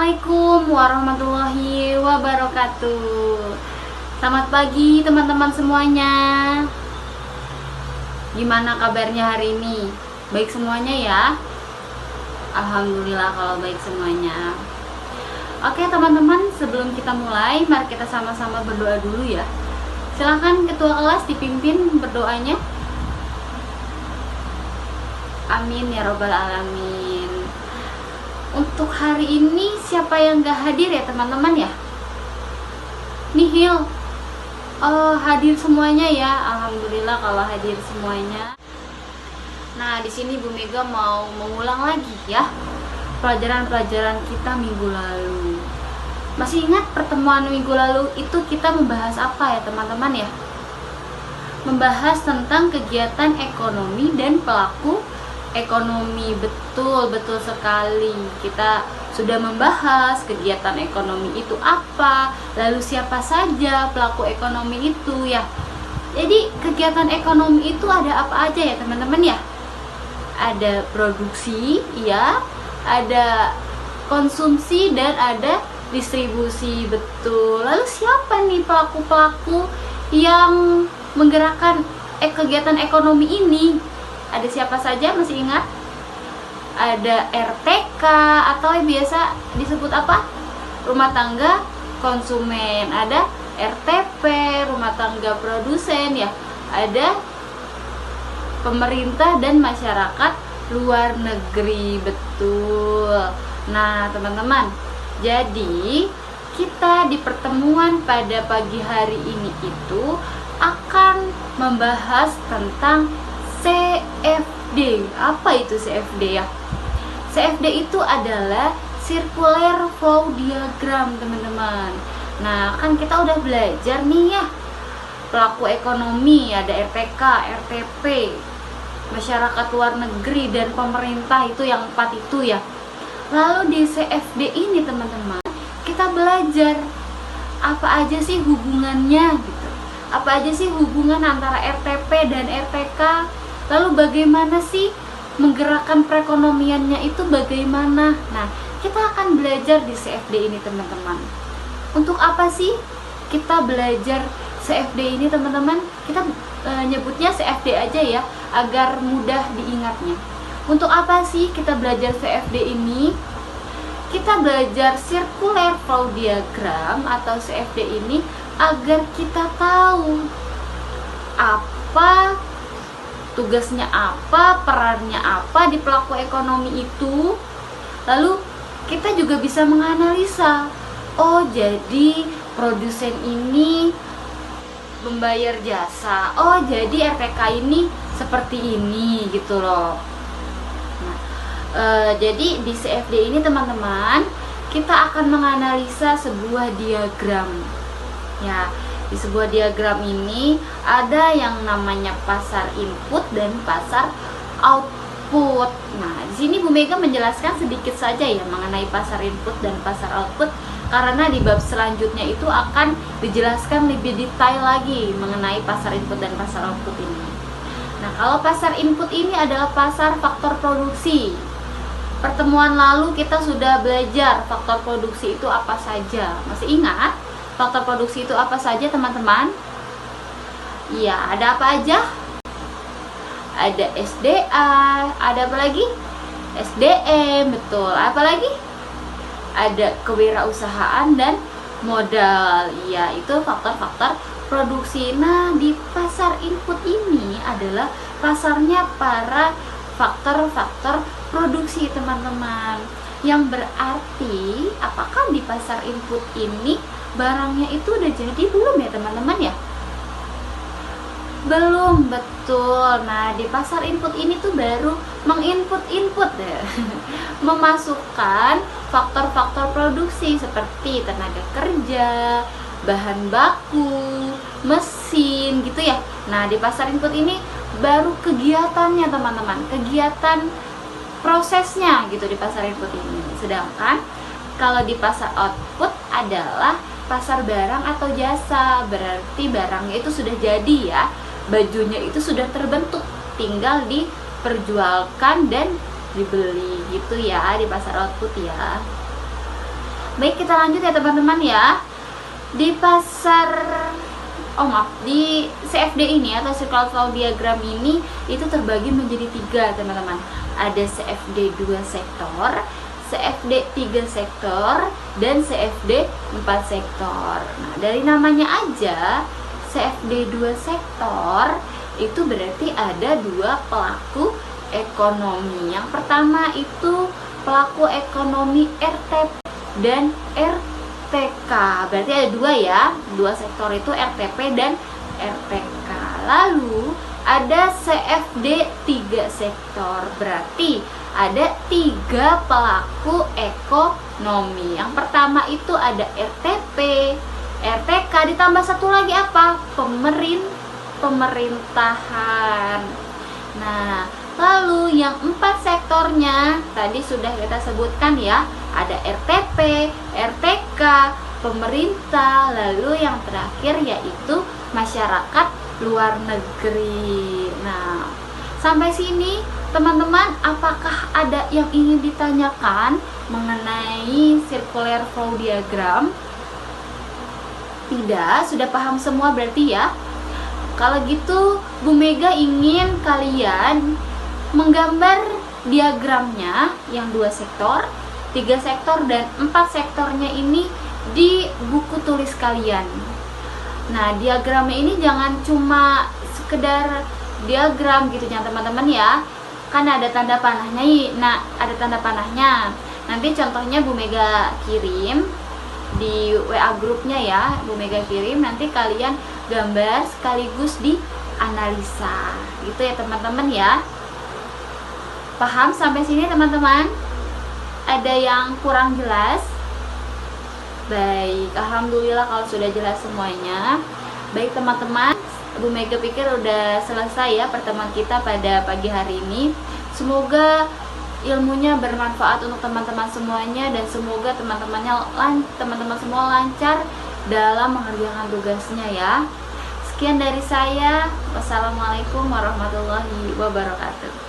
Assalamualaikum warahmatullahi wabarakatuh. Selamat pagi teman-teman semuanya. Gimana kabarnya hari ini? Baik semuanya ya? Alhamdulillah kalau baik semuanya. Oke teman-teman, sebelum kita mulai, mari kita sama-sama berdoa dulu ya. Silahkan ketua kelas dipimpin berdoanya. Amin ya robbal alamin. Untuk hari ini siapa yang gak hadir ya teman-teman ya? Nihil. Hadir semuanya ya. Alhamdulillah kalau hadir semuanya. Nah, di sini Bu Mega mau mengulang lagi ya pelajaran-pelajaran kita minggu lalu. Masih ingat pertemuan minggu lalu itu kita membahas apa ya teman-teman ya? Membahas tentang kegiatan ekonomi dan pelaku ekonomi. Betul sekali. Kita sudah membahas kegiatan ekonomi itu apa, lalu siapa saja pelaku ekonomi itu ya. Jadi kegiatan ekonomi itu ada apa aja ya teman-teman ya? Ada produksi ya, ada konsumsi, dan ada distribusi. Betul. Lalu siapa nih pelaku-pelaku yang menggerakkan kegiatan ekonomi ini? Ada siapa saja, masih ingat? Ada RTK atau yang biasa disebut apa? Rumah tangga konsumen. Ada RTP, rumah tangga produsen ya. Ada pemerintah dan masyarakat luar negeri. Betul. Nah teman-teman, jadi kita di pertemuan pada pagi hari ini itu akan membahas tentang CFD. Apa itu CFD ya? CFD itu adalah Circular Flow Diagram teman-teman. Nah kan kita udah belajar nih ya pelaku ekonomi, ada RTK, RTP, masyarakat luar negeri, dan pemerintah. Itu yang 4 itu ya. Lalu di CFD ini teman-teman, kita belajar apa aja sih hubungannya gitu. Apa aja sih hubungan antara RTP dan RTK? Lalu bagaimana sih menggerakkan perekonomiannya itu bagaimana? Nah, kita akan belajar di CFD ini teman-teman. Untuk apa sih kita belajar CFD ini teman-teman? Kita nyebutnya CFD aja ya, agar mudah diingatnya. Untuk apa sih kita belajar CFD ini? Kita belajar Circular Flow Diagram atau CFD ini agar kita tahu apa tugasnya, apa perannya, apa di pelaku ekonomi itu. Lalu kita juga bisa menganalisa, oh jadi produsen ini membayar jasa, oh jadi RTK ini seperti ini gitu loh. Nah, jadi di CFD ini teman-teman, kita akan menganalisa sebuah diagram ya. Di sebuah diagram ini ada yang namanya pasar input dan pasar output. Nah, di sini Bu Mega menjelaskan sedikit saja ya mengenai pasar input dan pasar output, karena di bab selanjutnya itu akan dijelaskan lebih detail lagi mengenai pasar input dan pasar output ini. Nah, kalau pasar input ini adalah pasar faktor produksi. Pertemuan lalu kita sudah belajar faktor produksi itu apa saja. Masih ingat? Faktor produksi itu apa saja teman-teman? Ya, ada apa aja? Ada SDA, ada apa lagi? SDM, betul. Apa lagi? Ada kewirausahaan dan modal. Ya, itu faktor-faktor produksi. Nah, di pasar input ini adalah pasarnya para faktor-faktor produksi teman-teman. Yang berarti apakah di pasar input ini barangnya itu udah jadi belum ya teman-teman ya? Belum, betul. Nah, di pasar input ini tuh baru menginput ya. Memasukkan faktor-faktor produksi seperti tenaga kerja, bahan baku, mesin gitu ya. Nah, di pasar input ini baru kegiatannya teman-teman, kegiatan prosesnya gitu di pasar input ini. Sedangkan kalau di pasar output adalah pasar barang atau jasa. Berarti barangnya itu sudah jadi ya, bajunya itu sudah terbentuk, tinggal diperjualkan dan dibeli gitu ya di pasar output ya. Baik, kita lanjut ya teman-teman ya. Di pasar di CFD ini atau circular flow diagram ini itu terbagi menjadi 3 teman-teman. Ada CFD 2 sektor, CFD 3 sektor, dan CFD 4 sektor. Nah, dari namanya aja CFD 2 sektor itu berarti ada 2 pelaku ekonomi. Yang pertama itu pelaku ekonomi RTP dan RTK. Berarti ada 2 ya. 2 sektor itu RTP dan RTK. Lalu ada CFD 3 sektor. Berarti ada 3 pelaku ekonomi. Yang pertama itu ada RTP, RTK, ditambah satu lagi apa? Pemerintahan. Nah, lalu yang 4 sektornya tadi sudah kita sebutkan ya. Ada RTP, RTK, pemerintah, lalu yang terakhir yaitu masyarakat luar negeri. Nah, sampai sini teman-teman, apakah ada yang ingin ditanyakan mengenai circular flow diagram? Tidak, sudah paham semua berarti ya. Kalau gitu, Bu Mega ingin kalian menggambar diagramnya yang 2 sektor, 3 sektor, dan 4 sektornya ini di buku tulis kalian. Nah, diagramnya ini jangan cuma sekedar diagram gitu ya teman-teman ya. Kan ada tanda panahnya. Nah, ada tanda panahnya. Nanti contohnya Bu Mega kirim di WA grupnya ya. Bu Mega kirim, nanti kalian gambar sekaligus dianalisa. Gitu ya teman-teman ya. Paham sampai sini teman-teman? Ada yang kurang jelas? Baik, alhamdulillah kalau sudah jelas semuanya. Baik teman-teman, Bu Mega pikir udah selesai ya pertemuan kita pada pagi hari ini. Semoga ilmunya bermanfaat untuk teman-teman semuanya, dan semoga teman-teman semua lancar dalam mengerjakan tugasnya ya. Sekian dari saya. Wassalamualaikum warahmatullahi wabarakatuh.